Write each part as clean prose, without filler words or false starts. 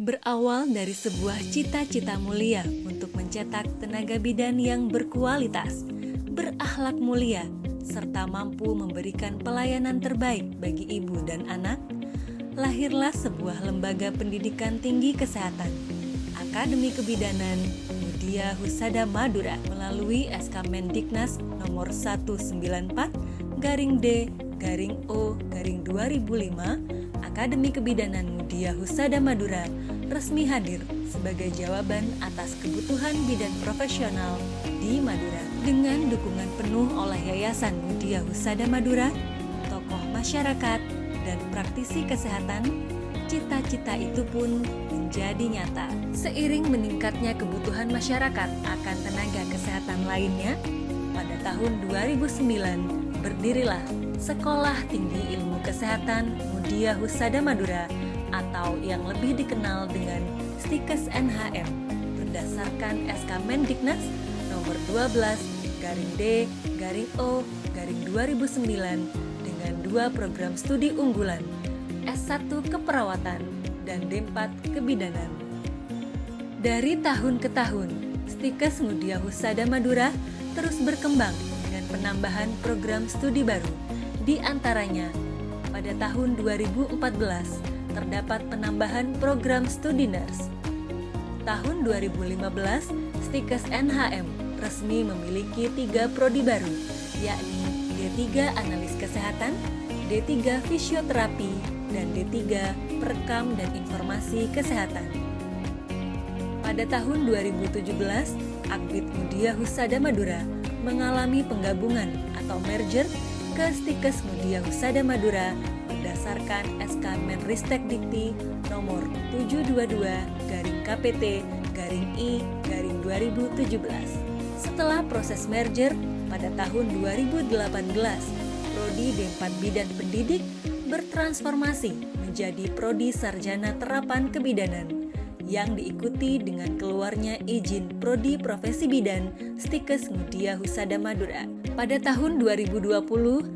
Berawal dari sebuah cita-cita mulia untuk mencetak tenaga bidan yang berkualitas, berakhlak mulia, serta mampu memberikan pelayanan terbaik bagi ibu dan anak, lahirlah sebuah lembaga pendidikan tinggi kesehatan, Akademi Kebidanan Mudia Husada Madura melalui SK Mendiknas nomor 194-D-O-2005. Akademi Kebidanan Mudia Husada Madura resmi hadir sebagai jawaban atas kebutuhan bidan profesional di Madura. Dengan dukungan penuh oleh Yayasan Mudia Husada Madura, tokoh masyarakat, dan praktisi kesehatan, cita-cita itu pun menjadi nyata. Seiring meningkatnya kebutuhan masyarakat akan tenaga kesehatan lainnya, pada tahun 2009 berdirilah Sekolah Tinggi Ilmu Kesehatan Mudia Husada Madura atau yang lebih dikenal dengan Stikes NHM berdasarkan SK Mendiknas nomor 12-D-O-2009 dengan 2 program studi unggulan S1 Keperawatan dan D4 Kebidanan. Dari tahun ke tahun, Stikes Mudia Husada Madura terus berkembang dengan penambahan program studi baru. Di antaranya, pada tahun 2014 terdapat penambahan program studi nurse. Tahun 2015, Stikes NHM resmi memiliki 3 prodi baru, yakni D3 Analis Kesehatan, D3 Fisioterapi, dan D3 Perekam dan Informasi Kesehatan. Pada tahun 2017, Akbid Mudia Husada Madura mengalami penggabungan atau merger ke Stikes Mudia Husada Madura berdasarkan SK Menristek Dikti nomor 722-KPT-I-2017. Setelah proses merger pada tahun 2018, Prodi D4 Bidan Pendidik bertransformasi menjadi Prodi Sarjana Terapan Kebidanan yang diikuti dengan keluarnya izin Prodi Profesi Bidan Stikes Mudia Husada Madura. Pada tahun 2020,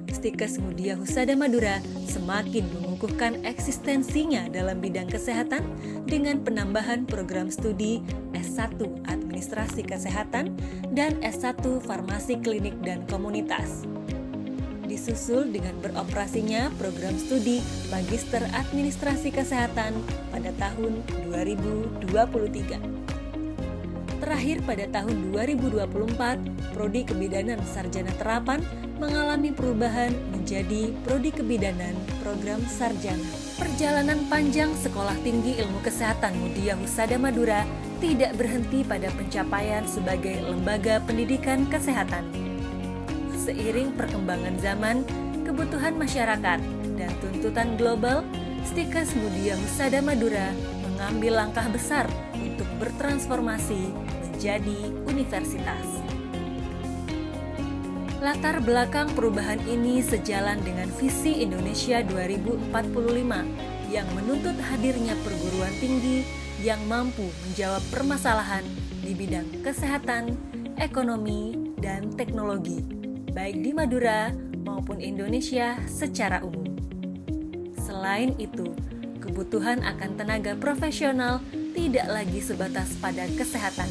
Stikes Mudia Husada Madura semakin mengukuhkan eksistensinya dalam bidang kesehatan dengan penambahan program studi S1 Administrasi Kesehatan dan S1 Farmasi Klinik dan Komunitas. Disusul dengan beroperasinya program studi Magister Administrasi Kesehatan pada tahun 2023. Terakhir pada tahun 2024, Prodi Kebidanan Sarjana Terapan mengalami perubahan menjadi Prodi Kebidanan Program Sarjana. Perjalanan panjang Sekolah Tinggi Ilmu Kesehatan Mudia Husada Madura tidak berhenti pada pencapaian sebagai lembaga pendidikan kesehatan. Seiring perkembangan zaman, kebutuhan masyarakat, dan tuntutan global, Stikes Mudia Husada Madura mengambil langkah besar untuk bertransformasi menjadi universitas. Latar belakang perubahan ini sejalan dengan visi Indonesia 2045 yang menuntut hadirnya perguruan tinggi yang mampu menjawab permasalahan di bidang kesehatan, ekonomi, dan teknologi, baik di Madura maupun Indonesia secara umum. Selain itu, kebutuhan akan tenaga profesional tidak lagi sebatas pada kesehatan.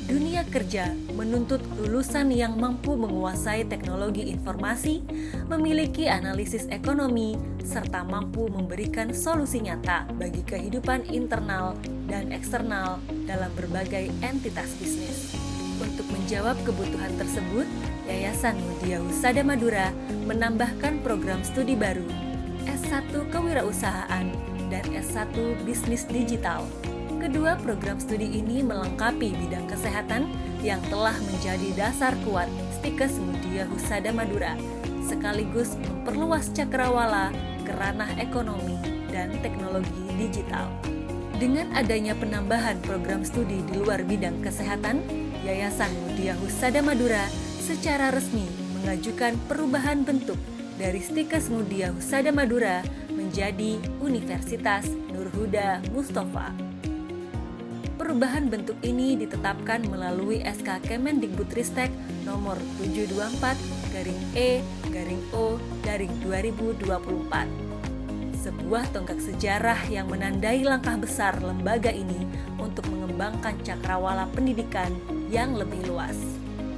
Dunia kerja menuntut lulusan yang mampu menguasai teknologi informasi, memiliki analisis ekonomi, serta mampu memberikan solusi nyata bagi kehidupan internal dan eksternal dalam berbagai entitas bisnis. Untuk menjawab kebutuhan tersebut, Yayasan Mudia Husada Madura menambahkan program studi baru, S1 Kewirausahaan dan S1 Bisnis Digital. Kedua program studi ini melengkapi bidang kesehatan yang telah menjadi dasar kuat Stikes Mudia Husada Madura, sekaligus memperluas cakrawala ke ranah ekonomi dan teknologi digital. Dengan adanya penambahan program studi di luar bidang kesehatan, Yayasan Mudia Husada Madura secara resmi mengajukan perubahan bentuk dari Stikes Mudia Husada Madura menjadi Universitas Nurhuda Mustafa. Perubahan bentuk ini ditetapkan melalui SK Kemendikbudristek nomor 724/E/O/2024. sebuah tonggak sejarah yang menandai langkah besar lembaga ini untuk mengembangkan cakrawala pendidikan yang lebih luas.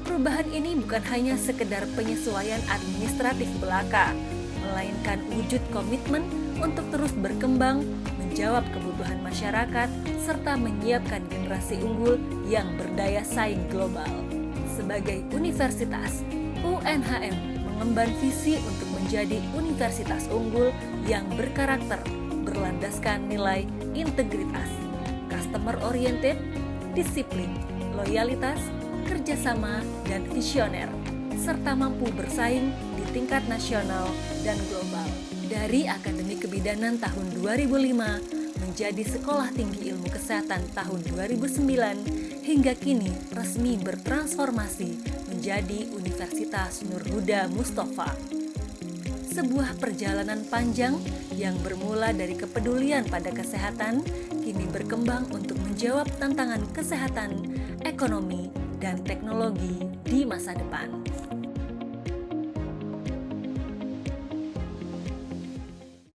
Perubahan ini bukan hanya sekedar penyesuaian administratif belaka, melainkan wujud komitmen untuk terus berkembang, menjawab kebutuhan masyarakat, serta menyiapkan generasi unggul yang berdaya saing global. Sebagai universitas, UNHM mengemban visi untuk menjadi universitas unggul yang berkarakter, berlandaskan nilai integritas, customer oriented, disiplin, loyalitas, kerjasama, dan visioner, serta mampu bersaing di tingkat nasional dan global. Dari Akademi Kebidanan tahun 2005 menjadi Sekolah Tinggi Ilmu Kesehatan tahun 2009 hingga kini resmi bertransformasi menjadi Universitas Nurhuda Mustafa. Sebuah perjalanan panjang yang bermula dari kepedulian pada kesehatan kini berkembang untuk menjawab tantangan kesehatan, ekonomi, dan teknologi di masa depan.